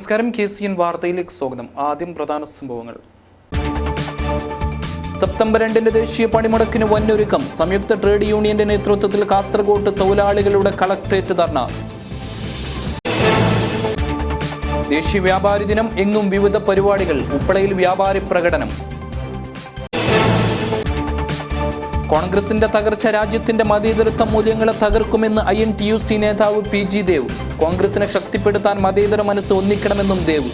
നമസ്കാരം. KCN വാർത്തയിലേക്ക് സ്വാഗതം. ആദ്യം പ്രധാന സംഭവങ്ങൾ. സെപ്റ്റംബർ 2 ദേശീയ പണിമുടക്കിന് വന്നൊരുക്കം. സംയുക്ത ട്രേഡ് യൂണിയന്റെ നേതൃത്വത്തിൽ കാസർഗോഡ് തൊഴിലാളികളുടെ കളക്ടറേറ്റ് ധർണ. ദേശീയ വ്യാപാരി ദിനം. എങ്ങും വിവിധ പരിപാടികൾ. ഉപ്പളയിൽ വ്യാപാരി പ്രകടനം. കോൺഗ്രസിന്റെ തകർച്ച രാജ്യത്തിന്റെ മതേതരത്വ മൂല്യങ്ങളെ തകർക്കുമെന്ന് INTUC നേതാവ് PG ദേവ്. കോൺഗ്രസിനെ ശക്തിപ്പെടുത്താൻ മതേതര മനസ്സ് ഒന്നിക്കണമെന്നും ദേവ്.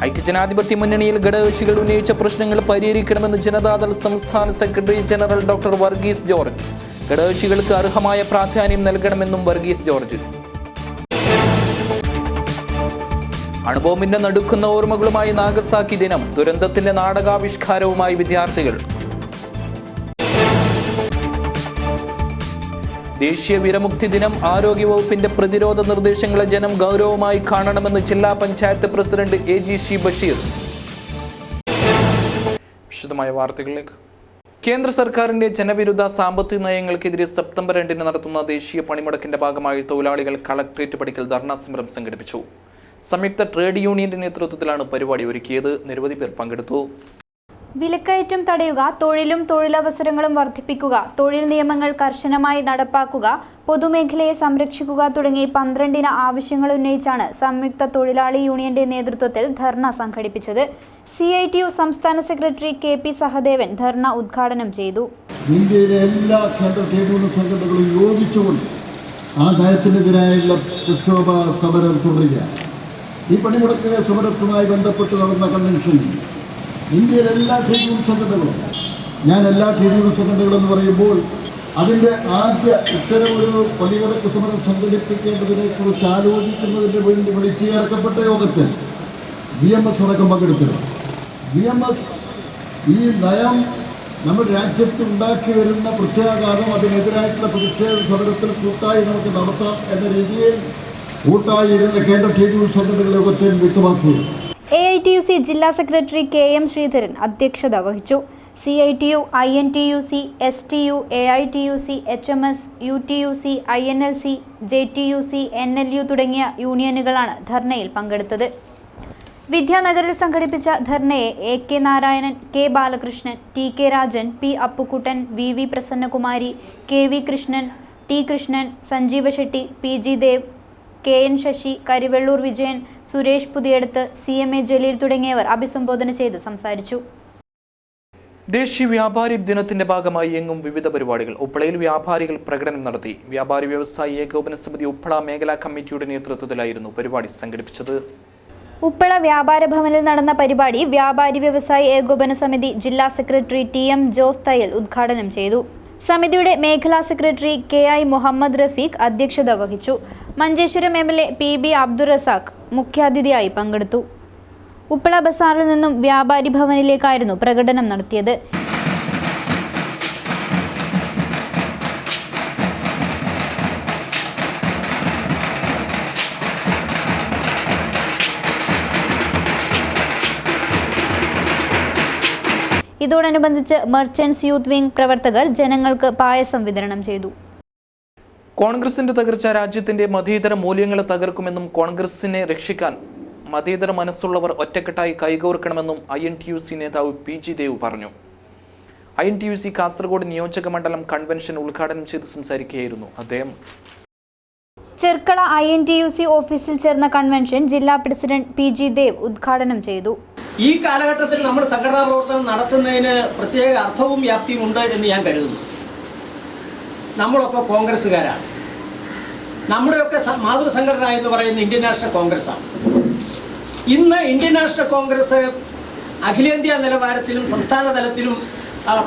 ഐക്യജനാധിപത്യ മുന്നണിയിൽ ഘടകകക്ഷികൾ ഉന്നയിച്ച പ്രശ്നങ്ങൾ പരിഹരിക്കണമെന്ന് ജനതാദൾ സംസ്ഥാന secretary general doctor Varghese George. ഘടകകക്ഷികൾക്ക് അർഹമായ പ്രാധാന്യം നൽകണമെന്നും വർഗീസ് ജോർജ്. അണുബോംബിന്റെ നടുക്കുന്ന ഓർമ്മകളുമായി നാഗസാക്കി ദിനം. ദുരന്തത്തിന്റെ നാടകാവിഷ്കാരവുമായി വിദ്യാർത്ഥികൾ. ദേശീയ വിരമുക്തി ദിനം. ആരോഗ്യവകുപ്പിന്റെ പ്രതിരോധ നിർദ്ദേശങ്ങളെ ജനം ഗൗരവമായി കാണണമെന്ന് ജില്ലാ പഞ്ചായത്ത് പ്രസിഡന്റ് AG ബഷീർ. വിശദമായ വാർത്തകളിലേക്ക്. കേന്ദ്ര സർക്കാരിന്റെ ജനവിരുദ്ധ സാമ്പത്തിക നയങ്ങൾക്കെതിരെ സെപ്റ്റംബർ 2 നടത്തുന്ന ദേശീയ പണിമുടക്കിന്റെ ഭാഗമായി തൊഴിലാളികൾ കളക്ടറേറ്റ് പടിക്കൽ ധർണാ സമരം സംഘടിപ്പിച്ചു. സംയുക്ത ട്രേഡ് യൂണിയന്റെ നേതൃത്വത്തിലാണ് പരിപാടി ഒരുക്കിയത്. നിരവധി പേർ പങ്കെടുത്തു. വിലക്കയറ്റം തടയുക, തൊഴിലും തൊഴിലവസരങ്ങളും വർദ്ധിപ്പിക്കുക, തൊഴിൽ നിയമങ്ങൾ കർശനമായി നടപ്പാക്കുക, പൊതുമേഖലയെ സംരക്ഷിക്കുക തുടങ്ങി 12 ആവശ്യങ്ങൾ ഉന്നയിച്ചാണ് സംയുക്ത തൊഴിലാളി യൂണിയന്റെ നേതൃത്വത്തിൽ ധർണ സംഘടിപ്പിച്ചത്. CITU സംസ്ഥാന സെക്രട്ടറി KP സഹദേവൻ ധർണ ഉദ്ഘാടനം ചെയ്തു. ഇന്ത്യയിലെ എല്ലാ കേന്ദ്ര ട്രേഡ് യൂണിയൻ സംഘടനകളും യോജിച്ചുകൊണ്ട് ആ നയത്തിനെതിരായുള്ള പ്രക്ഷോഭ സമരം തുടരുകയാണ്. ഈ പണിമുടക്ക് സമരത്തുമായി ബന്ധപ്പെട്ട് നടന്ന കൺവെൻഷൻ ഇന്ത്യയിലെ എല്ലാ ട്രേഡ് യൂണിയൻ സംഘടനകളും, ഞാൻ എല്ലാ ട്രേഡ് യൂണിയൻ സംഘടനകളെന്ന് പറയുമ്പോൾ അതിൻ്റെ ആദ്യ ഇത്തരമൊരു പണിമുടക്ക് സമരം സംഘടിപ്പിക്കേണ്ടതിനെ കുറിച്ച് ആലോചിക്കുന്നതിന് വേണ്ടി വിളിച്ചു ചേർക്കപ്പെട്ട യോഗത്തിൽ BMS അടക്കം പങ്കെടുത്തിരുന്നു. BMS ഈ നയം നമ്മുടെ രാജ്യത്ത് ഉണ്ടാക്കി വരുന്ന പ്രത്യാഘാതം, അതിനെതിരായിട്ടുള്ള പ്രതിഷേധ സമരത്തിൽ കൂട്ടായി നമുക്ക് നടത്താം എന്ന രീതിയിൽ കൂട്ടായിരുന്ന കേന്ദ്ര ട്രേഡ് യൂണിയൻ സംഘടനകൾ യോഗത്തെ വ്യക്തമാക്കി. AITUC ജില്ലാ സെക്രട്ടറി KM ശ്രീധരൻ അധ്യക്ഷത വഹിച്ചു. CITU, INTUC, STU, AITUC, HMS, UTUC, INLC, JTUC, NLU തുടങ്ങിയ യൂണിയനുകളാണ് ധർണയിൽ പങ്കെടുത്തത്. വിദ്യാനഗറിൽ സംഘടിപ്പിച്ച ധർണയെ AK Narayanan, K Balakrishnan, TK Rajan, P Appukuttan, VV Prasannakumari, KV Krishnan, T Krishnan, Sanjeeva Shetty, PG Dev, KN Sasi, Karivellur Vijayan, Suresh Puthiyadath, CMA Jaleel തുടങ്ങിയവർ അഭിസംബോധന ചെയ്ത് സംസാരിച്ചു. ദേശീയ വ്യാപാരി ദിനത്തിന്റെ ഭാഗമായി എങ്ങും വിവിധ പരിപാടികൾ. ഉപ്പളയിൽ വ്യാപാരികൾ പ്രകടനം നടത്തി. വ്യാപാരി വ്യവസായി ഏകോപന സമിതി ഉപ്പള മേഖലാ കമ്മിറ്റിയുടെ നേതൃത്വത്തിലായിരുന്നു പരിപാടി സംഘടിപ്പിച്ചത്. ഉപ്പള വ്യാപാര ഭവനിൽ നടന്ന പരിപാടി വ്യാപാരി വ്യവസായി ഏകോപന സമിതി ജില്ലാ സെക്രട്ടറി TM ജോസ് തയ്യൽ ഉദ്ഘാടനം ചെയ്തു. സമിതിയുടെ മേഖലാ സെക്രട്ടറി KI മുഹമ്മദ് റഫീഖ് അധ്യക്ഷത വഹിച്ചു. മഞ്ചേശ്വരം MLA PB അബ്ദുൾ റസാഖ് മുഖ്യാതിഥിയായി പങ്കെടുത്തു. ഉപ്പള ബസാറിൽ നിന്നും വ്യാപാരി ഭവനിലേക്കായിരുന്നു പ്രകടനം നടത്തിയത്. ഇതോടനുബന്ധിച്ച് മർച്ചന്റ്സ് യൂത്ത് വിംഗ് പ്രവർത്തകർ ജനങ്ങൾക്ക് പായസം വിതരണം ചെയ്തു. കോൺഗ്രസിന്റെ തകർച്ച രാജ്യത്തിന്റെ മതേതര മൂല്യങ്ങളെ തകർക്കുമെന്നും കോൺഗ്രസിനെ രക്ഷിക്കാൻ മതേതര മനസ്സുള്ളവർ ഒറ്റക്കെട്ടായി കൈകോർക്കണമെന്നും INTUC നേതാവ് PG ദേവ് പറഞ്ഞു. INTUC കാസർഗോഡ് നിയോജക മണ്ഡലം കൺവെൻഷൻ ഉദ്ഘാടനം ചെയ്ത് സംസാരിക്കുകയായിരുന്നു അദ്ദേഹം. ചെർക്കള INTUC ഓഫീസിൽ ചേർന്ന കൺവെൻഷൻ ജില്ലാ പ്രസിഡന്റ് PG ദേവ് ഉദ്ഘാടനം ചെയ്തു. ഈ കാലഘട്ടത്തിൽ നമ്മൾ സംഘടനാ പ്രവർത്തനം നടത്തുന്നതിന് പ്രത്യേക അർത്ഥവും വ്യാപ്തിയും ഉണ്ട് എന്ന് ഞാൻ കരുതുന്നു. നമ്മളൊക്കെ കോൺഗ്രസ്സുകാരാണ്. നമ്മുടെയൊക്കെ മാതൃസംഘടന എന്ന് പറയുന്ന ഇന്ത്യൻ നാഷണൽ കോൺഗ്രസ്സാണ്. ഇന്ന് ഇന്ത്യൻ നാഷണൽ കോൺഗ്രസ് അഖിലേന്ത്യാ നിലവാരത്തിലും സംസ്ഥാന തലത്തിലും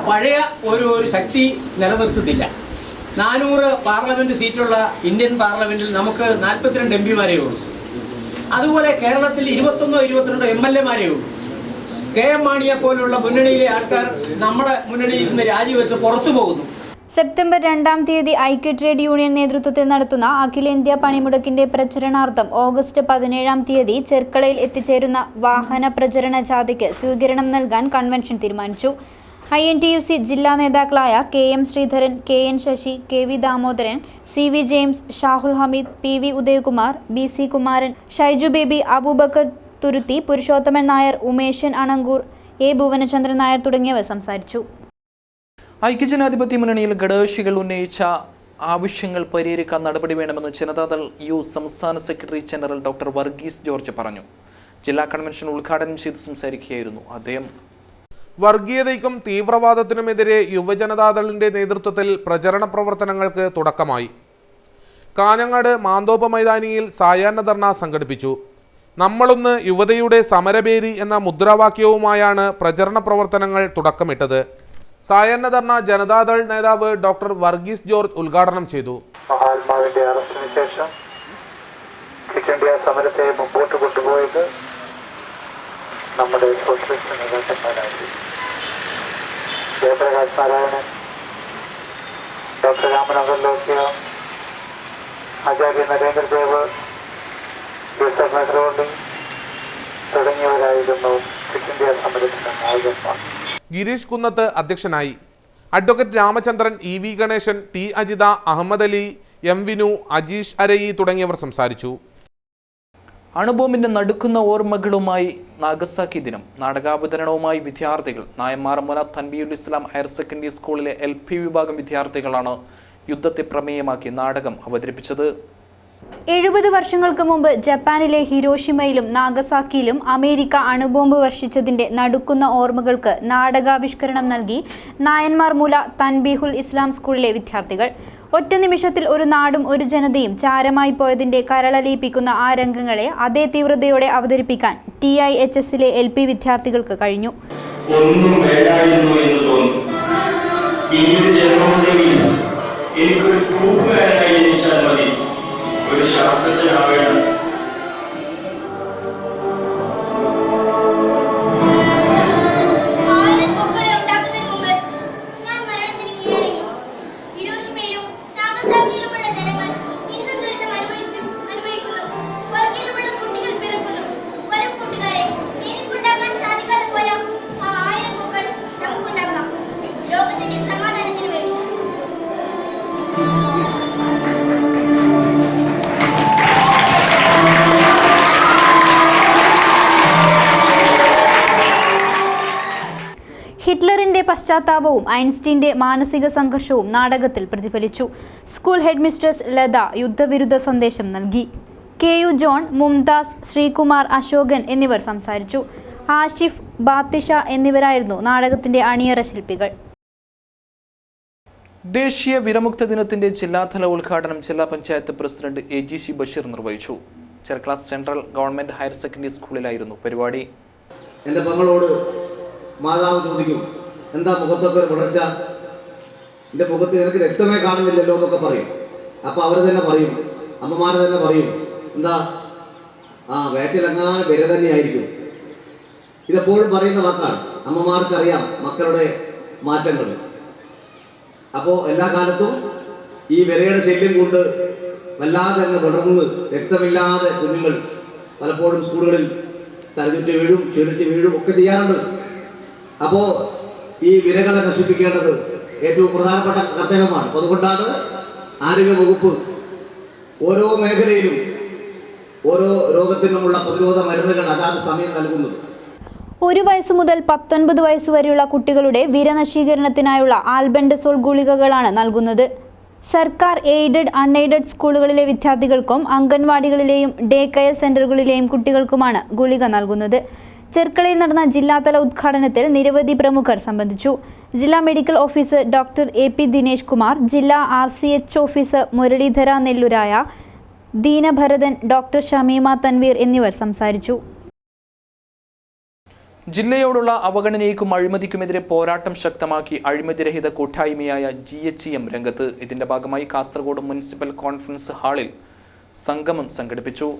പഴയ ഒരു ശക്തി നിലനിർത്തുന്നില്ല. 400 പാർലമെൻറ്റ് സീറ്റുള്ള ഇന്ത്യൻ പാർലമെൻറ്റിൽ നമുക്ക് 42 MPമാരേ ഉള്ളൂ. അതുപോലെ കേരളത്തിൽ 21-22 MLAമാരേ ഉള്ളൂ. KM മാണിയെ പോലുള്ള മുന്നണിയിലെ ആൾക്കാർ നമ്മുടെ മുന്നണിയിൽ നിന്ന് രാജിവെച്ച് പുറത്തു പോകുന്നു. സെപ്റ്റംബർ 2 ഐക്യ ട്രേഡ് യൂണിയൻ നേതൃത്വത്തിൽ നടത്തുന്ന അഖിലേന്ത്യാ പണിമുടക്കിന്റെ പ്രചരണാർത്ഥം ഓഗസ്റ്റ് 17 ചെർക്കളയിൽ എത്തിച്ചേരുന്ന വാഹന പ്രചരണ ജാഥയ്ക്ക് സ്വീകരണം നൽകാൻ കൺവെൻഷൻ തീരുമാനിച്ചു. INTUC ജില്ലാ നേതാക്കളായ KM Sreedharan, KN Sasi, KV Damodaran, CV James, Shahul Hameed, PV Udayakumar, BC Kumaran, Shaiju Baby, Aboobacker Thuruthi, Purushothaman Nair, Umesan Anangoor, A Bhuvanachandran Nair തുടങ്ങിയവർ സംസാരിച്ചു. ഐക്യജനാധിപത്യ മുന്നണിയിൽ ഘടകകക്ഷികൾ ഉന്നയിച്ച ആവശ്യങ്ങൾ പരിഹരിക്കാൻ നടപടി വേണമെന്ന് ജനതാദൾ യു സംസ്ഥാന secretary general doctor Varghese George പറഞ്ഞു. ജില്ലാ കൺവെൻഷൻ ഉദ്ഘാടനം ചെയ്ത് സംസാരിക്കുകയായിരുന്നു അദ്ദേഹം. വർഗീയതയ്ക്കും തീവ്രവാദത്തിനുമെതിരെ യുവജനതാദളിന്റെ നേതൃത്വത്തിൽ പ്രചരണ പ്രവർത്തനങ്ങൾക്ക് തുടക്കമായി. കാഞ്ഞങ്ങാട് മാന്തോപ്പ് മൈതാനിയിൽ സായാഹ്ന ധർണ സംഘടിപ്പിച്ചു. നമ്മളൊന്ന് യുവതയുടെ സമരബേരി എന്ന മുദ്രാവാക്യവുമായാണ് പ്രചരണ പ്രവർത്തനങ്ങൾ തുടക്കമിട്ടത്. സായാഹ്ന ധർണ ജനതാദൾ നേതാവ് ഡോക്ടർ വർഗീസ് ജോർജ് ഉദ്ഘാടനം ചെയ്തു. മഹാത്മാവിന്റെ അറസ്റ്റിന് ശേഷം ക്വിറ്റ് ഇന്ത്യ സമരത്തെ മുമ്പോട്ട് കൊണ്ടുപോയത് നമ്മുടെ സോഷ്യലിസ്റ്റ് നേതാക്കന്മാരായിരുന്നു. ജയപ്രകാശ് നാരായണൻ, ഡോക്ടർ രാമനാഥൻ ലോഹ്യ, ആചാര്യ നരേന്ദ്രദേവ്, യൂസഫ് മെഹ്റോണ്ടി തുടങ്ങിയവരായിരുന്നു ക്വിറ്റ് ഇന്ത്യ സമരത്തിന്റെ നായകന്മാർ. ഗിരീഷ് കുന്നത്ത് അധ്യക്ഷനായി. Advocate Ramachandran, EV Ganeshan, T Ajitha, Ahammed Ali, M Vinu, Ajeesh Arayi തുടങ്ങിയവർ സംസാരിച്ചു. അണുബോംബിന്റെ നടുക്കുന്ന ഓർമ്മകളുമായി നാഗസാക്കി ദിനം. നാടകാവതരണവുമായി വിദ്യാർത്ഥികൾ. നായന്മാർമല തൻബിയുൽ ഇസ്ലാം ഹയർ സെക്കൻഡറി സ്കൂളിലെ LP വിഭാഗം വിദ്യാർത്ഥികളാണ് യുദ്ധത്തെ പ്രമേയമാക്കി നാടകം അവതരിപ്പിച്ചത്. 70 വർഷങ്ങൾക്ക് മുമ്പ് ജപ്പാനിലെ ഹിരോഷിമയിലും നാഗസാക്കിയിലും അമേരിക്ക അണുബോംബ് വർഷിച്ചതിന്റെ നടുക്കുന്ന ഓർമ്മകൾക്ക് നാടകാവിഷ്കരണം നൽകി നായന്മാർമൂല തൻബീഹുൽ ഇസ്ലാം സ്കൂളിലെ വിദ്യാർത്ഥികൾ. ഒറ്റ നിമിഷത്തിൽ ഒരു നാടും ഒരു ജനതയും ചാരമായി പോയതിന്റെ കരളലിയിപ്പിക്കുന്ന ആ രംഗങ്ങളെ അതേ തീവ്രതയോടെ അവതരിപ്പിക്കാൻ TIHSലെ LP വിദ്യാർത്ഥികൾക്ക് കഴിഞ്ഞു. ഒന്നും വേണ്ടായിരുന്നു എന്ന് തോന്നി. ഇനിയൊരു ജന്മമുണ്ടെങ്കിൽ എനിക്കൊരു കൂട്ടുകാരനായി ജനിച്ചാൽ മതി. ഒരു ശാസ്ത്രജ്ഞനാവേണം. ഹിറ്റ്ലറിന്റെ പശ്ചാത്താപവും ഐൻസ്റ്റീന്റെ മാനസിക സംഘർഷവും നാടകത്തിൽ പ്രതിഫലിച്ചു. സ്കൂൾ ഹെഡ്മിസ്ട്രസ് ലത യുദ്ധവിരുദ്ധ സന്ദേശം നൽകി. KU ജോൺ, മുംതാസ്, ശ്രീകുമാർ, അശോകൻ എന്നിവർ സംസാരിച്ചു. ആഷിഫ്, ബാത്തിഷ എന്നിവരായിരുന്നു നാടകത്തിന്റെ അണിയറ ശില്പികൾ. ദേശീയ വിരമുക്ത ദിനത്തിന്റെ ജില്ലാതല ഉദ്ഘാടനം ജില്ലാ പഞ്ചായത്ത് പ്രസിഡന്റ് AGC ബഷീർ നിർവഹിച്ചു. Cherkala central government higher secondary സ്കൂളിലായിരുന്നു പരിപാടി. എൻ്റെ മകളോട് മാതാവ് ചോദിക്കും, എന്താ മുഖത്തൊക്കെ ഒരു വളർച്ച, എൻ്റെ മുഖത്ത് നിനക്ക് രക്തമേ കാണുന്നില്ലല്ലോ എന്നൊക്കെ പറയും. അപ്പോൾ അവർ തന്നെ പറയും, അമ്മമാർ തന്നെ പറയും, എന്താ വേറ്റിലങ്ങാൻ വിര തന്നെയായിരിക്കും. ഇതെപ്പോഴും പറയുന്ന വാക്കാണ്. അമ്മമാർക്കറിയാം മക്കളുടെ മാറ്റങ്ങൾ. അപ്പോൾ എല്ലാ കാലത്തും ഈ വിരയുടെ ശല്യം കൊണ്ട് വല്ലാതെ അങ്ങ് വളർന്ന് രക്തമില്ലാതെ കുഞ്ഞുങ്ങൾ പലപ്പോഴും സ്കൂളുകളിൽ തലചുറ്റി വീഴും, ക്ഷീണിച്ച് വീഴും ഒക്കെ ചെയ്യാറുണ്ട്. അപ്പോൾ ഈ വിരകളെ നശിപ്പിക്കേണ്ടത് ഏറ്റവും പ്രധാനപ്പെട്ട കർത്തവ്യമാണ്. അതുകൊണ്ടാണ് ആരോഗ്യവകുപ്പ് ഓരോ മേഖലയിലും ഓരോ രോഗത്തിനുമുള്ള പ്രതിരോധ മരുന്നുകൾ അതാത് സമയം നൽകുന്നത്. 1 വയസ്സ് മുതൽ 19 വയസ്സ് വരെയുള്ള കുട്ടികളുടെ വിരനശീകരണത്തിനായുള്ള ആൽബെൻഡസോൾ ഗുളികകളാണ് നൽകുന്നത്. സർക്കാർ എയ്ഡഡ്, അൺഎയ്ഡഡ് സ്കൂളുകളിലെ വിദ്യാർത്ഥികൾക്കും അംഗൻവാടികളിലെയും ഡേ കെയർ സെന്ററുകളിലെയും കുട്ടികൾക്കുമാണ് ഗുളിക നൽകുന്നത്. ചെർക്കളയിൽ നടന്ന ജില്ലാതല ഉദ്ഘാടനത്തിൽ നിരവധി പ്രമുഖർ സംബന്ധിച്ചു. ജില്ലാ medical officer doctor AP Dinesh Kumar, ജില്ലാ RCH officer Muralidhara Nelluraya, Deenabharathan, doctor Shameema Tanveer എന്നിവർ സംസാരിച്ചു. ജില്ലയോടുള്ള അവഗണനയ്ക്കും അഴിമതിക്കുമെതിരെ പോരാട്ടം ശക്തമാക്കി അഴിമതിരഹിത കൂട്ടായ്മയായ GHEM രംഗത്ത്. ഇതിന്റെ ഭാഗമായി കാസർഗോഡ് മുനിസിപ്പൽ കോൺഫറൻസ് ഹാളിൽ സംഗമം സംഘടിപ്പിച്ചു.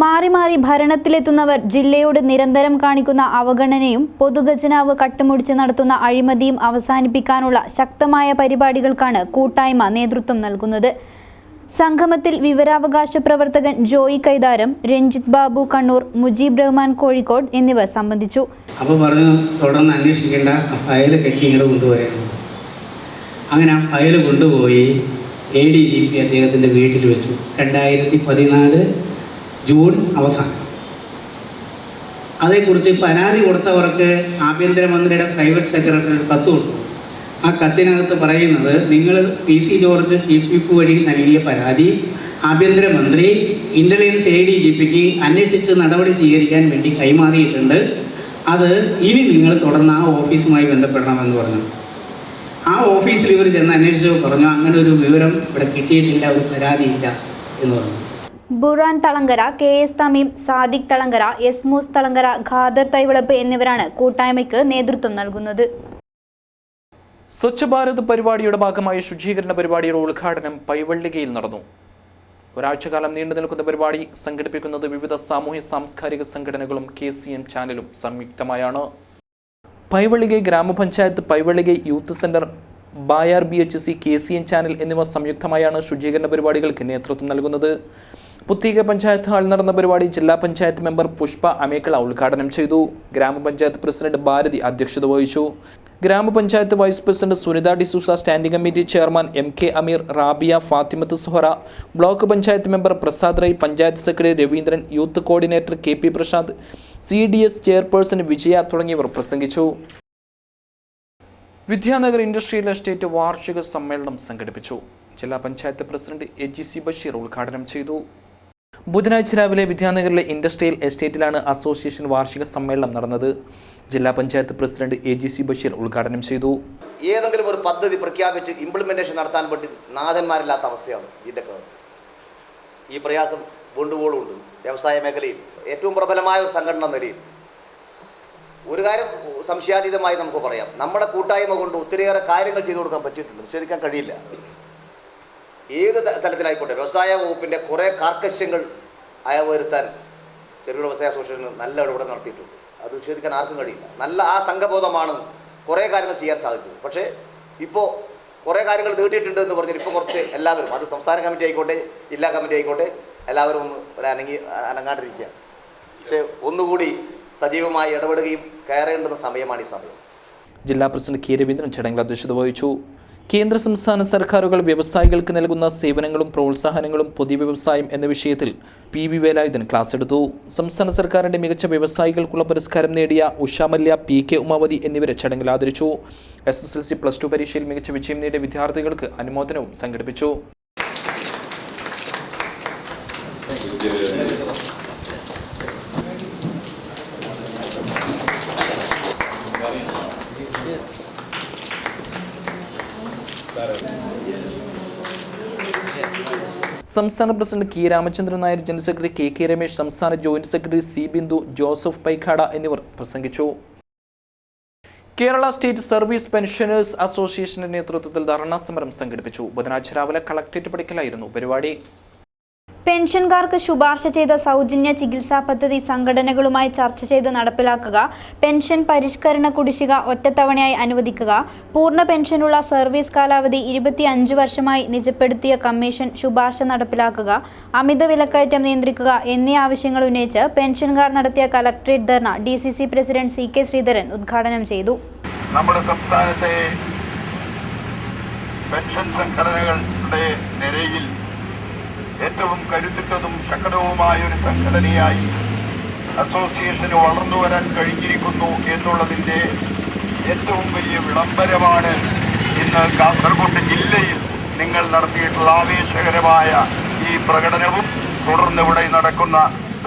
മാറി മാറി ഭരണത്തിലെത്തുന്നവർ ജില്ലയോട് നിരന്തരം കാണിക്കുന്ന അവഗണനയും പൊതുഖജനാവ് കട്ടുമുടിച്ച് നടത്തുന്ന അഴിമതിയും അവസാനിപ്പിക്കാനുള്ള ശക്തമായ പരിപാടികൾക്കാണ് കൂട്ടായ്മ നേതൃത്വം നൽകുന്നത്. സംഗമത്തിൽ വിവരാവകാശ പ്രവർത്തകൻ ജോയി കൈതാരം, രഞ്ജിത്ത് ബാബു കണ്ണൂർ, മുജീബ് റഹ്മാൻ കോഴിക്കോട് എന്നിവർ സംബന്ധിച്ചു. അപ്പോൾ പറഞ്ഞു തുടർന്ന് അന്വേഷിക്കേണ്ട, ആ ഫയൽ കെട്ടി ഇങ്ങോട്ട് കൊണ്ടുപോരായിരുന്നു. അങ്ങനെ ആ ഫയൽ കൊണ്ടുപോയി ADGP അദ്ദേഹത്തിൻ്റെ വീട്ടിൽ വെച്ചു. 2014 ജൂൺ അവസാനം. അതേക്കുറിച്ച് പരാതി കൊടുത്തവർക്ക് ആഭ്യന്തരമന്ത്രിയുടെ പ്രൈവറ്റ് സെക്രട്ടറി കത്ത് കൊടുത്തു. ആ കത്തിനകത്ത് പറയുന്നത്, നിങ്ങൾ PC ജോർജ് ചീഫ് വിപ്പ് വഴി നൽകിയ പരാതി ആഭ്യന്തരമന്ത്രി ഇൻ്റലിജൻസ് ADGPക്ക് അന്വേഷിച്ച് നടപടി സ്വീകരിക്കാൻ വേണ്ടി കൈമാറിയിട്ടുണ്ട്. അത് ഇനി നിങ്ങൾ തുടർന്ന് ആ ഓഫീസുമായി ബന്ധപ്പെടണമെന്ന് പറഞ്ഞു. ആ ഓഫീസിൽ ഇവർ ചെന്ന് അന്വേഷിച്ചു പറഞ്ഞു, അങ്ങനെ ഒരു വിവരം ഇവിടെ കിട്ടിയിട്ടില്ല, ഒരു പരാതിയില്ല എന്ന് പറഞ്ഞു. ബുറാൻ തളങ്കര, KS തമീം, സാദിഖ് തളങ്കര, എസ്മൂസ് തളങ്കര, ഖാദർ തൈവിളപ്പ് എന്നിവരാണ് കൂട്ടായ്മയ്ക്ക് നേതൃത്വം നൽകുന്നത്. സ്വച്ഛ് ഭാരത് പരിപാടിയുടെ ഭാഗമായി ശുചീകരണ പരിപാടിയുടെ ഉദ്ഘാടനം പൈവള്ളികയിൽ നടന്നു. ഒരാഴ്ചക്കാലം നീണ്ടു നിൽക്കുന്ന പരിപാടി സംഘടിപ്പിക്കുന്നത് വിവിധ സാമൂഹ്യ സാംസ്കാരിക സംഘടനകളും KCN ചാനലും സംയുക്തമായാണ്. പൈവള്ളികൈ ഗ്രാമപഞ്ചായത്ത്, Paivalike youth centre, Bayar BHC, KCN channel എന്നിവ സംയുക്തമായാണ് ശുചീകരണ പരിപാടികൾക്ക് നേതൃത്വം നൽകുന്നത്. പുത്തിക പഞ്ചായത്ത് ഹാളിൽ നടന്ന പരിപാടി ജില്ലാ പഞ്ചായത്ത് മെമ്പർ പുഷ്പ അമേക്കള ഉദ്ഘാടനം ചെയ്തു. ഗ്രാമപഞ്ചായത്ത് പ്രസിഡന്റ് ഭാരതി അധ്യക്ഷത വഹിച്ചു. ഗ്രാമപഞ്ചായത്ത് vice president Sunitha D'Souza, standing committee chairman MK Ameer, Rabia, Fathimath Suhara, block panchayat member Prasad Rai, panchayat secretary Raveendran, youth coordinator KP Prashanth, CDS chairperson Vijaya തുടങ്ങിയവർ പ്രസംഗിച്ചു. വിദ്യാനഗർ ഇൻഡസ്ട്രിയൽ എസ്റ്റേറ്റ് വാർഷിക സമ്മേളനം സംഘടിപ്പിച്ചു. ജില്ലാ പഞ്ചായത്ത് പ്രസിഡന്റ് AGC ബഷീർ ഉദ്ഘാടനം ചെയ്തു. ബുധനാഴ്ച രാവിലെ വിദ്യാനഗറിലെ ഇൻഡസ്ട്രിയൽ എസ്റ്റേറ്റിലാണ് അസോസിയേഷൻ വാർഷിക സമ്മേളനം നടന്നത്. ജില്ലാ പഞ്ചായത്ത് പ്രസിഡന്റ് AGC ബഷീർ ഉദ്ഘാടനം ചെയ്തു. ഏതെങ്കിലും ഒരു പദ്ധതി പ്രഖ്യാപിച്ച് ഇംപ്ലിമെൻറ്റേഷൻ നടത്താൻ വേണ്ടി നാഥന്മാരില്ലാത്ത അവസ്ഥയാണ് ഇതിൻ്റെ കാലത്ത്. ഈ പ്രയാസം കൊണ്ടുപോളുണ്ട്. വ്യവസായ മേഖലയിൽ ഏറ്റവും പ്രബലമായ ഒരു സംഘടന നിലയിൽ ഒരു കാര്യം സംശയാതീതമായി നമുക്ക് പറയാം, നമ്മുടെ കൂട്ടായ്മ കൊണ്ട് ഒത്തിരിയേറെ കാര്യങ്ങൾ ചെയ്തു കൊടുക്കാൻ പറ്റിയിട്ടുണ്ട്, നിഷേധിക്കാൻ കഴിയില്ല. ഏത് തലത്തിലായിക്കോട്ടെ, വ്യവസായ വകുപ്പിൻ്റെ കുറേ കാർക്കശ്യങ്ങൾ വരുത്താൻ ചെറുകിട വ്യവസായ അസോസിയേഷൻ നല്ല ഇടപെടൽ നടത്തിയിട്ടുണ്ട്. അത് നിഷേധിക്കാൻ ആർക്കും കഴിയില്ല. നല്ല ആ സംഘബോധമാണ് കുറേ കാര്യങ്ങൾ ചെയ്യാൻ സാധിച്ചത്. പക്ഷേ ഇപ്പോൾ കുറേ കാര്യങ്ങൾ നീട്ടിയിട്ടുണ്ട് എന്ന് പറഞ്ഞാൽ ഇപ്പോൾ കുറച്ച് എല്ലാവരും, അത് സംസ്ഥാന കമ്മിറ്റി ആയിക്കോട്ടെ ജില്ലാ കമ്മിറ്റി ആയിക്കോട്ടെ, എല്ലാവരും ഒന്ന് അനങ്ങാണ്ടിരിക്കുകയാണ്. പക്ഷേ ഒന്നുകൂടി സജീവമായി ഇടപെടുകയും കയറേണ്ടുന്ന സമയമാണ് ഈ സമയം. ജില്ലാ പ്രസിഡന്റ് K രവീന്ദ്രൻ ചടങ്ങിൽ അധ്യക്ഷത വഹിച്ചു. കേന്ദ്ര സംസ്ഥാന സർക്കാരുകൾ വ്യവസായികൾക്ക് നൽകുന്ന സേവനങ്ങളും പ്രോത്സാഹനങ്ങളും പൊതുവ്യവസായം എന്ന വിഷയത്തിൽ PV വേലായുധൻ ക്ലാസ് എടുത്തു. സംസ്ഥാന സർക്കാരിന്റെ മികച്ച വ്യവസായികൾക്കുള്ള പുരസ്കാരം നേടിയ ഉഷാമല്യ, PK ഉമാവതി എന്നിവരെ ചടങ്ങിൽ ആദരിച്ചു. SSLC +2 പരീക്ഷയിൽ മികച്ച വിജയം നേടിയ വിദ്യാർത്ഥികൾക്ക് അനുമോദനവും സംഘടിപ്പിച്ചു. സംസ്ഥാന president K Ramachandran Nair, general secretary KK Ramesh, സംസ്ഥാന joint secretary C Bindu, Joseph Paikada എന്നിവർ പ്രസംഗിച്ചു. കേരള സ്റ്റേറ്റ് സർവീസ് പെൻഷനേഴ്സ് അസോസിയേഷന്റെ നേതൃത്വത്തിൽ ധർണാ സമരം സംഘടിപ്പിച്ചു. ബുധനാഴ്ച രാവിലെ കളക്ടറേറ്റ് പടിക്കലായിരുന്നു പരിപാടി. പെൻഷൻകാർക്ക് ശുപാർശ ചെയ്ത സൗജന്യ ചികിത്സാ പദ്ധതി സംഘടനകളുമായി ചർച്ച ചെയ്ത് നടപ്പിലാക്കുക, പെൻഷൻ പരിഷ്കരണ കുടിശ്ശിക ഒറ്റത്തവണയായി അനുവദിക്കുക, പൂർണ്ണ പെൻഷനുള്ള സർവീസ് കാലാവധി 25 വർഷമായി നിജപ്പെടുത്തിയ കമ്മീഷൻ ശുപാർശ നടപ്പിലാക്കുക, അമിത വിലക്കയറ്റം നിയന്ത്രിക്കുക എന്നീ ആവശ്യങ്ങൾ ഉന്നയിച്ച് പെൻഷൻകാർ നടത്തിയ കളക്ടറേറ്റ് ധർണ DCC പ്രസിഡന്റ് CK ശ്രീധരൻ ഉദ്ഘാടനം ചെയ്തു. നമ്മുടെ സംസ്ഥാനത്തെ പെൻഷൻ സംഘടനകളുടെ നിരയിൽ ഏറ്റവും കരുത്തുറ്റതും ശക്തവുമായ ഒരു സംഘടനയായി അസോസിയേഷന് വളർന്നു വരാൻ കഴിഞ്ഞിരിക്കുന്നു എന്നുള്ളതിൻ്റെ ഏറ്റവും വലിയ വിളംബരമാണ് ഇന്ന് കാസർഗോഡ് ജില്ലയിൽ നിങ്ങൾ നടത്തിയിട്ടുള്ള ആവേശകരമായ ഈ പ്രകടനവും തുടർന്ന് ഇവിടെ നടക്കുന്ന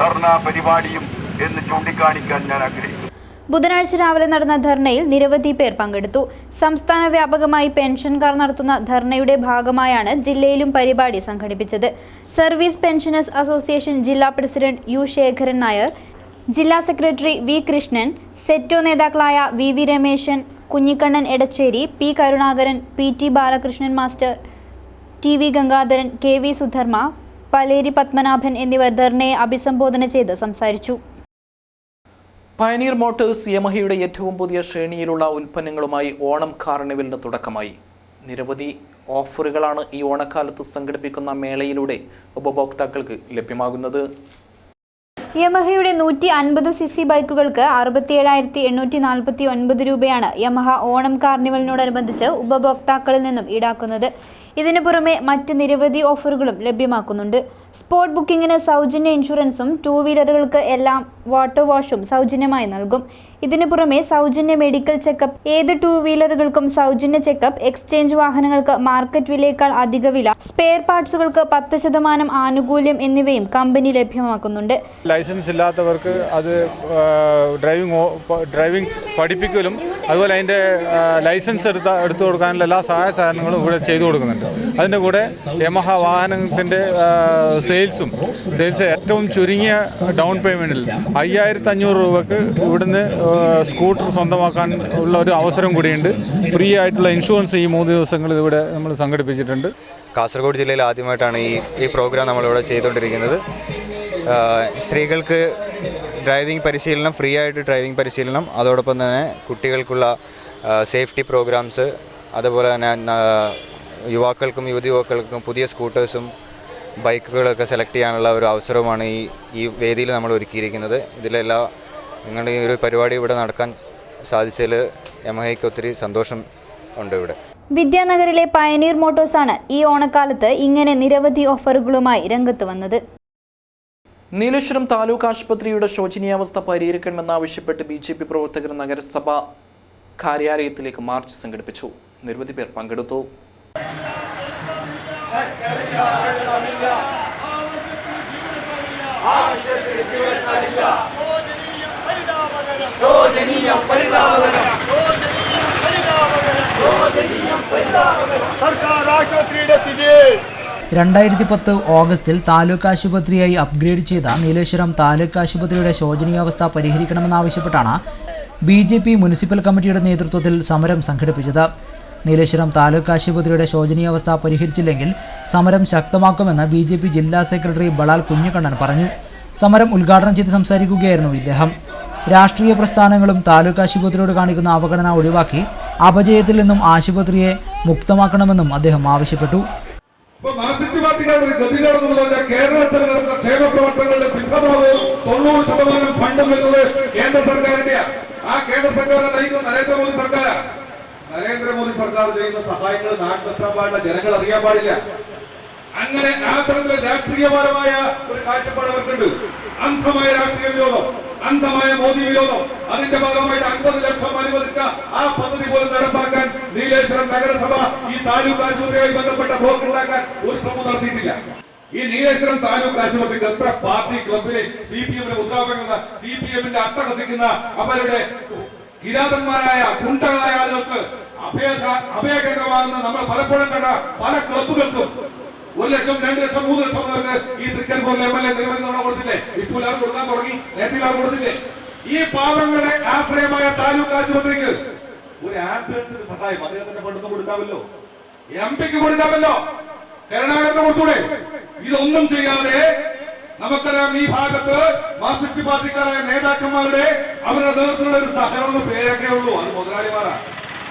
ധർണാ പരിപാടിയും എന്ന് ചൂണ്ടിക്കാണിക്കാൻ ഞാൻ ആഗ്രഹിക്കുന്നു. ബുധനാഴ്ച രാവിലെ നടന്ന ധർണയിൽ നിരവധി പേർ പങ്കെടുത്തു. സംസ്ഥാന വ്യാപകമായി പെൻഷൻകാർ നടത്തുന്ന ധർണയുടെ ഭാഗമായാണ് ജില്ലയിലും പരിപാടി സംഘടിപ്പിച്ചത്. സർവീസ് പെൻഷനേഴ്സ് അസോസിയേഷൻ ജില്ലാ പ്രസിഡന്റ് U ശേഖരൻ നായർ, ജില്ലാ സെക്രട്ടറി V കൃഷ്ണൻ, സെറ്റോ നേതാക്കളായ VV Rameshan, Kunhikannan Edacheri, P Karunakaran, PT Balakrishnan master, TV Gangadharan, KV Sudharma, Paleri Padmanabhan എന്നിവർ ധർണയെ അഭിസംബോധന ചെയ്ത് സംസാരിച്ചു. പയനീർ മോട്ടോഴ്സ് യമഹയുടെ ഏറ്റവും പുതിയ ശ്രേണിയിലുള്ള ഉൽപ്പന്നങ്ങളുമായി ഓണം കാർണിവലിന് തുടക്കമായി. നിരവധി ഓഫറുകളാണ് ഈ ഓണക്കാലത്ത് സംഘടിപ്പിക്കുന്ന മേളയിലൂടെ ഉപഭോക്താക്കൾക്ക് ലഭ്യമാകുന്നത്. യമഹയുടെ 150cc ബൈക്കുകൾക്ക് 67,849 രൂപയാണ് യമഹ ഓണം കാർണിവലിനോടനുബന്ധിച്ച് ഉപഭോക്താക്കളിൽ നിന്നും ഈടാക്കുന്നത്. ഇതിനു പുറമെ മറ്റ് നിരവധി ഓഫറുകളും ലഭ്യമാക്കുന്നുണ്ട്. സ്പോട്ട് ബുക്കിങ്ങിന് സൗജന്യ ഇൻഷുറൻസും 2 വീലറുകൾക്ക് എല്ലാം വാട്ടർ വാഷും സൗജന്യമായി നൽകും. ഇതിനു പുറമെ സൗജന്യ മെഡിക്കൽ ചെക്കപ്പ്, ഏത് 2 വീലറുകൾക്കും സൗജന്യ ചെക്കപ്പ്, എക്സ്ചേഞ്ച് വാഹനങ്ങൾക്ക് മാർക്കറ്റ് വിലയേക്കാൾ അധിക വില, സ്പെയർ പാർട്സുകൾക്ക് 10% ആനുകൂല്യം എന്നിവയും കമ്പനി ലഭ്യമാക്കുന്നുണ്ട്. ലൈസൻസ് ഇല്ലാത്തവർക്ക് അത് ഡ്രൈവിംഗ് പഠിപ്പിക്കലും അതുപോലെ അതിൻ്റെ ലൈസൻസ് എടുത്തു കൊടുക്കാനുള്ള എല്ലാ സഹായ സഹകരണങ്ങളും ഇവിടെ ചെയ്തു കൊടുക്കുന്നുണ്ട്. അതിൻ്റെ കൂടെ യമഹ വാഹനത്തിൻ്റെ സെയിൽസ് ഏറ്റവും ചുരുങ്ങിയ ഡൗൺ പേയ്മെൻറ്റിൽ 5,500 രൂപക്ക് ഇവിടുന്ന് സ്കൂട്ടർ സ്വന്തമാക്കാൻ ഉള്ള ഒരു അവസരം കൂടിയുണ്ട്. ഫ്രീ ആയിട്ടുള്ള ഇൻഷുറൻസ് ഈ 3 ദിവസങ്ങളിൽ ഇവിടെ നമ്മൾ സംഘടിപ്പിച്ചിട്ടുണ്ട്. കാസർഗോഡ് ജില്ലയിൽ ആദ്യമായിട്ടാണ് ഈ പ്രോഗ്രാം നമ്മളിവിടെ ചെയ്തുകൊണ്ടിരിക്കുന്നത്. സ്ത്രീകൾക്ക് ഡ്രൈവിംഗ് പരിശീലനം, ഫ്രീ ആയിട്ട് ഡ്രൈവിംഗ് പരിശീലനം, അതോടൊപ്പം തന്നെ കുട്ടികൾക്കുള്ള സേഫ്റ്റി പ്രോഗ്രാംസ്, അതുപോലെ തന്നെ യുവാക്കൾക്കും യുവതിയുവാക്കൾക്കും പുതിയ സ്കൂട്ടേഴ്സും ബൈക്കുകളൊക്കെ സെലക്ട് ചെയ്യാനുള്ള ഒരു അവസരവുമാണ് ഈ വേദിയിൽ നമ്മൾ ഒരുക്കിയിരിക്കുന്നത്. ഇതിലെല്ലാം നിങ്ങളുടെ ഈ ഒരു പരിപാടി ഇവിടെ നടക്കാൻ സാധിച്ചതിൽ യമഹയ്ക്ക് ഒത്തിരി സന്തോഷം ഉണ്ട്. ഇവിടെ വിദ്യാനഗറിലെ പയനീർ മോട്ടോഴ്സാണ് ഈ ഓണക്കാലത്ത് ഇങ്ങനെ നിരവധി ഓഫറുകളുമായി രംഗത്ത് വന്നത്. നീലേശ്വരം താലൂക്ക് ആശുപത്രിയുടെ ശോചനീയാവസ്ഥ പരിഹരിക്കണമെന്നാവശ്യപ്പെട്ട് BJP പ്രവർത്തകർ നഗരസഭാ കാര്യാലയത്തിലേക്ക് മാർച്ച് സംഘടിപ്പിച്ചു. നിരവധി പേർ പങ്കെടുത്തു. സർക്കാർ ആശുപത്രിയുടെ 2010 ഓഗസ്റ്റിൽ താലൂക്ക് ആശുപത്രിയായി അപ്ഗ്രേഡ് ചെയ്ത നീലേശ്വരം താലൂക്ക് ആശുപത്രിയുടെ ശോചനീയാവസ്ഥ പരിഹരിക്കണമെന്നാവശ്യപ്പെട്ടാണ് BJP മുനിസിപ്പൽ കമ്മിറ്റിയുടെ നേതൃത്വത്തിൽ സമരം സംഘടിപ്പിച്ചത്. നീലേശ്വരം താലൂക്ക് ആശുപത്രിയുടെ ശോചനീയാവസ്ഥ പരിഹരിച്ചില്ലെങ്കിൽ സമരം ശക്തമാക്കുമെന്ന് BJP ജില്ലാ സെക്രട്ടറി ബളാൽ കുഞ്ഞിക്കണ്ണൻ പറഞ്ഞു. സമരം ഉദ്ഘാടനം ചെയ്ത് സംസാരിക്കുകയായിരുന്നു ഇദ്ദേഹം. രാഷ്ട്രീയ പ്രസ്ഥാനങ്ങളും താലൂക്ക് ആശുപത്രിയോട് കാണിക്കുന്ന അവഗണന ഒഴിവാക്കി അപജയത്തിൽ നിന്നും ആശുപത്രിയെ മുക്തമാക്കണമെന്നും അദ്ദേഹം ആവശ്യപ്പെട്ടു. മാർക്സിസ്റ്റ് പാർട്ടിക്കാരുടെ ഗതികേടെന്നുള്ളത് കേരളത്തിൽ നടന്ന ക്ഷേമ പ്രവർത്തനങ്ങളുടെ സിംഹഭാഗവും 90% ഫണ്ടും എന്നത് കേന്ദ്ര സർക്കാരിന്റെയാണ്. ആ കേന്ദ്ര സർക്കാരിനെ നയിക്കുന്ന നരേന്ദ്രമോദി സർക്കാരാണ്. നരേന്ദ്രമോദി സർക്കാർ ചെയ്യുന്ന സഹായങ്ങൾ നാട്ടിലെത്താൻ പാടില്ല, ജനങ്ങൾ അറിയാൻ പാടില്ല. അങ്ങനെ ആ തരത്തിൽ രാഷ്ട്രീയപരമായ ഒരു കാഴ്ചപ്പാട് അവർക്കുണ്ട്. അന്ധമായ രാഷ്ട്രീയ വിരോധം, അന്ധമായ മോദി വിരോധം. അതിന്റെ ഭാഗമായിട്ട് 50 ലക്ഷം അനുവദിച്ച ആ പദ്ധതി പോലും നടപ്പാക്കാൻ നീലേശ്വരം നഗരസഭ ഈ താലൂക്ക് ആശുപത്രിയുമായി ബന്ധപ്പെട്ട ബ്ലോക്ക് ഉണ്ടാക്കാൻ ഒരു ശ്രമം നടത്തിയിട്ടില്ല. ഈ നീലേശ്വരം താലൂക്ക് ആശുപത്രിക്ക് എത്ര പാർട്ടി ക്ലബിനെ CPM-ന് മുദ്രാവാക്യം, CPM-ന്റെ അട്ടഹസിക്കുന്ന അവരുടെ കിരാതന്മാരായ ഗുണ്ടകളായ ആളുകൾക്ക് അഭയകേന്ദ്രമാകുന്ന നമ്മൾ പലപ്പോഴും കണ്ട പല ക്ലബുകൾക്കും 1 ലക്ഷം, 2 ലക്ഷം, 3 ലക്ഷം പേർക്ക് ഈ തൃക്കരിപ്പൂരിലെ MLA നിരവധി തവണ കൊടുത്തില്ലേ? ഇപ്പോൾ ആൾ കൊടുക്കാൻ തുടങ്ങി, നേരത്തെ ആൾ കൊടുത്തില്ലേ? ഈ പാവങ്ങളെ ആശ്രയമായ താലൂക്ക് ആശുപത്രിക്ക് ഒരു ആംബുലൻസിന്റെ സഹായം അദ്ദേഹത്തിന്റെ ഫണ്ടിന് കൊടുക്കാമല്ലോ, MP-ക്ക് കൊടുക്കാമല്ലോ, കരുണാകരന് കൊടുത്തൂടെ? ഇതൊന്നും ചെയ്യാതെ നമുക്കറിയാം ഈ ഭാഗത്ത് മാർക്സിസ്റ്റ് പാർട്ടിക്കാരായ നേതാക്കന്മാരുടെ അവരുടെ നേതൃത്വത്തിലുള്ള ഒരു സഹകരണ പേരൊക്കെ ഉള്ളൂ. അത് മുതലാളിമാരാണ്.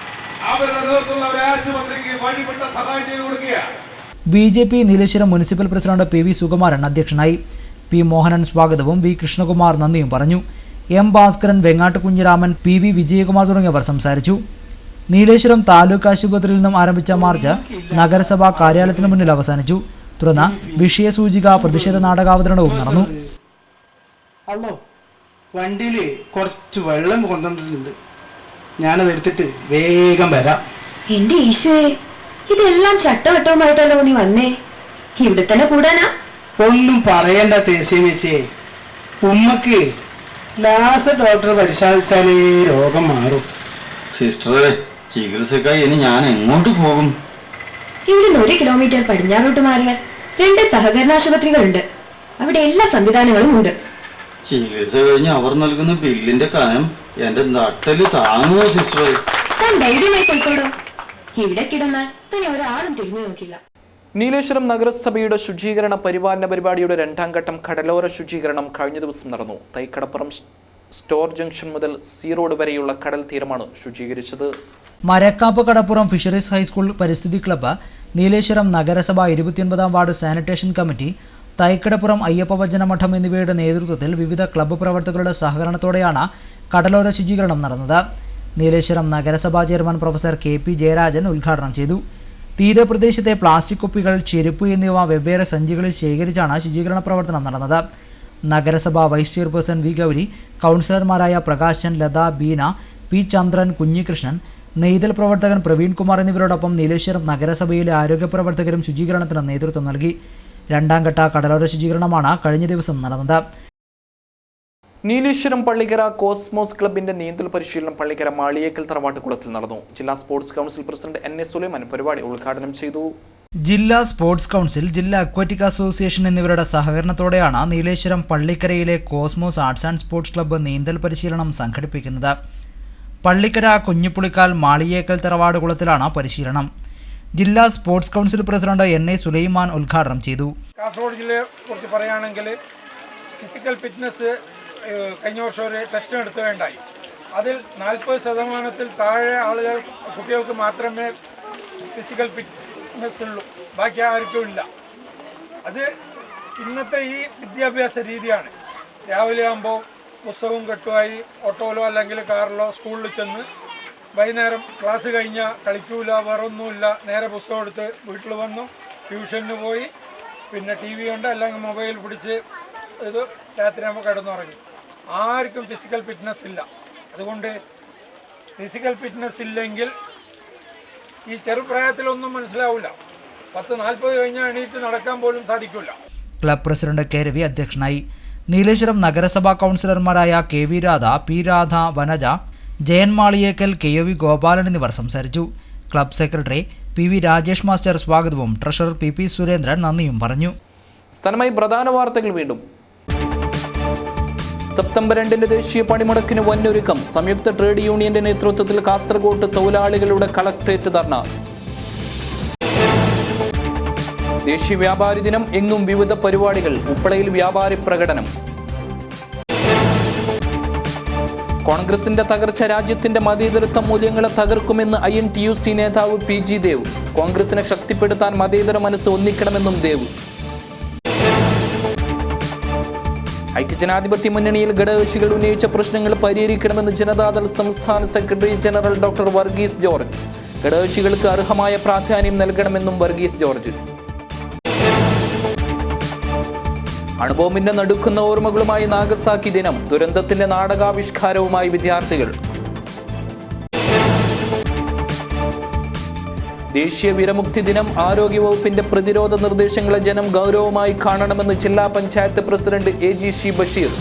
അവരുടെ നേതൃത്വത്തിലുള്ള ഒരു ആശുപത്രിക്ക് വഴിപ്പെട്ട സഹായം ചെയ്തു കൊടുക്കുക. BJP Nileshwaram municipal president PV Sukumaran അധ്യക്ഷനായി. P മോഹനൻ സ്വാഗതവും V കൃഷ്ണകുമാർ നന്ദിയും പറഞ്ഞു. M ഭാസ്കരൻ, വെങ്ങാട്ട് കുഞ്ഞിരാമൻ, PV വിജയകുമാർ തുടങ്ങിയവർ സംസാരിച്ചു. നീലേശ്വരം താലൂക്ക് ആശുപത്രിയിൽ നിന്നും ആരംഭിച്ച മാർച്ച് നഗരസഭാ കാര്യാലയത്തിന് മുന്നിൽ അവസാനിച്ചു. തുടർന്ന് വിഷയസൂചിക പ്രതിഷേധ നാടകാവതരണവും നടന്നു. വണ്ടിയിൽ കുറച്ച് വെള്ളം കൊണ്ടുവന്നിട്ടുണ്ട്, ഞാനത് എടുത്തിട്ട് വേഗം വരാം. എന്റെ ഈശോയെ, ഇതെല്ലാം ചട്ടവട്ടവുമായിട്ടല്ലോ നീ വന്നേ. ഇവിടെ തന്നെ കൂടാനാ? ഒന്നും പറയണ്ട തേസിയമ്മച്ചേ, ഉമ്മക്ക് ലാസ്റ്റ് ഡോക്ടർ പരിശോധിച്ചാലേ രോഗം മാറും. സിസ്റ്ററെ, ചികിത്സക്കായി ഇനി ഞാൻ എങ്ങോട്ട് പോകും? ഇവിടുന്ന് 1 കിലോമീറ്റർ പടിഞ്ഞാറോട്ട് മാറിയാൽ 2 സഹകരണ ആശുപത്രികളുണ്ട്. അവിടെ എല്ലാ സംവിധാനങ്ങളും ഉണ്ട്. ചികിത്സ കഴിഞ്ഞ് അവർ നൽകുന്ന ബില്ലിന്റെ കനം എന്റെ നട്ടല് താങ്ങുമോ സിസ്റ്ററെ? താൻ ധൈര്യമായി പോയിക്കോടോ. ഇവിടെ കിടന്നാൽ തന്നെ ഒരാളും തിരിഞ്ഞു നോക്കില്ല. നീലേശ്വരം നഗരസഭയുടെ ശുചീകരണ പരിപാലന പരിപാടിയുടെ 2ാം ഘട്ടം കടലോര ശുചീകരണം കഴിഞ്ഞ ദിവസം നടന്നു. തൈക്കടപ്പുറം സ്റ്റോർ ജംഗ്ഷൻ മുതൽ C റോഡ് വരെയുള്ള കടൽ തീരമാണ് ശുചീകരിച്ചത്. മരക്കാപ്പ് കടപ്പുറം ഫിഷറീസ് ഹൈസ്കൂൾ പരിസ്ഥിതി ക്ലബ്ബ്, നീലേശ്വരം നഗരസഭ 29-ാം വാർഡ് സാനിറ്റേഷൻ കമ്മിറ്റി, തൈക്കടപ്പുറം അയ്യപ്പഭജന മഠം എന്നിവയുടെ നേതൃത്വത്തിൽ വിവിധ ക്ലബ്ബ് പ്രവർത്തകരുടെ സഹകരണത്തോടെയാണ് കടലോര ശുചീകരണം നടന്നത്. നീലേശ്വരം നഗരസഭാ ചെയർമാൻ പ്രൊഫസർ KP ജയരാജൻ ഉദ്ഘാടനം ചെയ്തു. തീരപ്രദേശത്തെ പ്ലാസ്റ്റിക് കുപ്പികൾ, ചെരുപ്പ് എന്നിവ വെവ്വേറെ സഞ്ചികളിൽ ശേഖരിച്ചാണ് ശുചീകരണ പ്രവർത്തനം നടന്നത്. നഗരസഭ വൈസ് ചെയർപേഴ്സൺ വി ഗൗരി, കൗൺസിലർമാരായ പ്രകാശൻ, ലത, ബീന, പി ചന്ദ്രൻ, കുഞ്ഞികൃഷ്ണൻ, നെയ്തൽ പ്രവർത്തകൻ പ്രവീൺ കുമാർ എന്നിവരോടൊപ്പം നീലേശ്വരം നഗരസഭയിലെ ആരോഗ്യ പ്രവർത്തകരും ശുചീകരണത്തിന് നേതൃത്വം നൽകി. രണ്ടാം ഘട്ട കടലോര ശുചീകരണമാണ് കഴിഞ്ഞ ദിവസം നടന്നത്. നീലേശ്വരം പള്ളിക്കര കോസ്മോസ് ക്ലബിന്റെ നീന്തൽ പരിശീലനം പള്ളിക്കര മാളിയേക്കൽ തറവാട്ടുകുളത്തിൽ നടന്നു. ജില്ലാ sports council president NA Sulaiman പരിപാടി ഉദ്ഘാടനം ചെയ്തു. ജില്ലാ സ്പോർട്സ് കൗൺസിൽ, ജില്ലാ അക്വാറ്റിക് അസോസിയേഷൻ എന്നിവരുടെ സഹകരണത്തോടെയാണ് നീലേശ്വരം പള്ളിക്കരയിലെ cosmos arts and sports club നീന്തൽ പരിശീലനം സംഘടിപ്പിക്കുന്നത്. പള്ളിക്കര കുഞ്ഞിപ്പുളിക്കാൽ മാളിയേക്കൽ തറവാടുകുളത്തിലാണ് പരിശീലനം. ജില്ലാ sports council president NA Sulaiman ഉദ്ഘാടനം ചെയ്തു. കാസർഗോഡ് ജില്ലയെ കുറിച്ച് പറയുകയാണെങ്കിൽ ഫിസിക്കൽ ഫിറ്റ്നസ് കഴിഞ്ഞ വർഷം ഒരു ടെസ്റ്റ് നടത്തുകയുണ്ടായി. അതിൽ 40% താഴെ ആളുകൾ, കുട്ടികൾക്ക് മാത്രമേ ഫിസിക്കൽ ഫിറ്റ്നസ് ഉള്ളൂ, ബാക്കി ആർക്കും ഇല്ല. അത് ഇന്നത്തെ ഈ വിദ്യാഭ്യാസ രീതിയാണ്. രാവിലെ ആകുമ്പോൾ പുസ്തകവും കെട്ടുമായി ഓട്ടോയിലോ അല്ലെങ്കിൽ കാറിലോ സ്കൂളിൽ ചെന്ന് വൈകുന്നേരം ക്ലാസ് കഴിഞ്ഞാൽ കളിക്കൂല, വേറൊന്നുമില്ല, നേരെ പുസ്തകം എടുത്ത് വീട്ടിൽ വന്നു ട്യൂഷന് പോയി, പിന്നെ TV ഉണ്ട്, അല്ലെങ്കിൽ മൊബൈൽ പിടിച്ച് ഇത് രാത്രിയാകുമ്പോൾ കിടന്നുറങ്ങി. ആർക്കും ഫിസിക്കൽ ഫിറ്റ്നസ് ഇല്ല. അതുകൊണ്ട് ഫിസിക്കൽ ഫിറ്റ്നസ് ഇല്ലെങ്കിൽ ഈ ചെറുപ്രായത്തിലൊന്നും മനസ്സിലാവില്ല. 10-40 കഴിഞ്ഞാൽ എണീറ്റ് നടക്കാൻ പോലും സാധിക്കില്ല. ക്ലബ് പ്രസിഡന്റ് K രവി അധ്യക്ഷനായി. നീലേശ്വരം നഗരസഭാ കൗൺസിലർമാരായ KV Radha, P Radha, Vanaja, Jayan Maliyekkal, KOV Gopalan എന്നിവർ സംസാരിച്ചു. Club secretary PV Rajesh master സ്വാഗതവും ട്രഷറർ PP സുരേന്ദ്രൻ നന്ദിയും പറഞ്ഞു. സ്ഥലമായി പ്രധാന വാർത്തകൾ വീണ്ടും. സെപ്റ്റംബർ 2 ദേശീയ പണിമുടക്കിന് വന്നൊരുക്കം. സംയുക്ത ട്രേഡ് യൂണിയന്റെ നേതൃത്വത്തിൽ കാസർഗോഡ് തൊഴിലാളികളുടെ കളക്ട്രേറ്റ് ധർണ. ദേശീയ വ്യാപാരി ദിനം, എങ്ങും വിവിധ പരിപാടികൾ. ഉപ്പളയിൽ വ്യാപാരി പ്രകടനം. കോൺഗ്രസിന്റെ തകർച്ച രാജ്യത്തിന്റെ മതേതരത്വ മൂല്യങ്ങളെ തകർക്കുമെന്ന് INTUC നേതാവ് PG ദേവ്. കോൺഗ്രസിനെ ശക്തിപ്പെടുത്താൻ മതേതര മനസ്സ് ഒന്നിക്കണമെന്നും ദേവ്. ഐക്യജനാധിപത്യ മുന്നണിയിൽ ഘടകകക്ഷികൾ ഉന്നയിച്ച പ്രശ്നങ്ങൾ പരിഹരിക്കണമെന്ന് ജനതാദൾ സംസ്ഥാന secretary general doctor Varghese George. ഘടകകക്ഷികൾക്ക് അർഹമായ പ്രാധാന്യം നൽകണമെന്നും വർഗീസ് ജോർജ്. അണുബോംബിന്റെ നടുക്കുന്ന ഓർമ്മകളുമായി നാഗസാക്കി ദിനം. ദുരന്തത്തിന്റെ നാടകാവിഷ്കാരവുമായി വിദ്യാർത്ഥികൾ. ദേശീയ വിരമുക്തി ദിനം. ആരോഗ്യവകുപ്പിന്റെ പ്രതിരോധ നിർദ്ദേശങ്ങളെ ജനം ഗൗരവമായി കാണണമെന്ന് ജില്ലാ panchayat president AG C Basheer.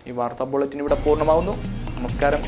ഈ വാർത്താ ബുള്ളറ്റിൻ ഇവിടെ പൂർണ്ണമാവുന്നു. നമസ്കാരം.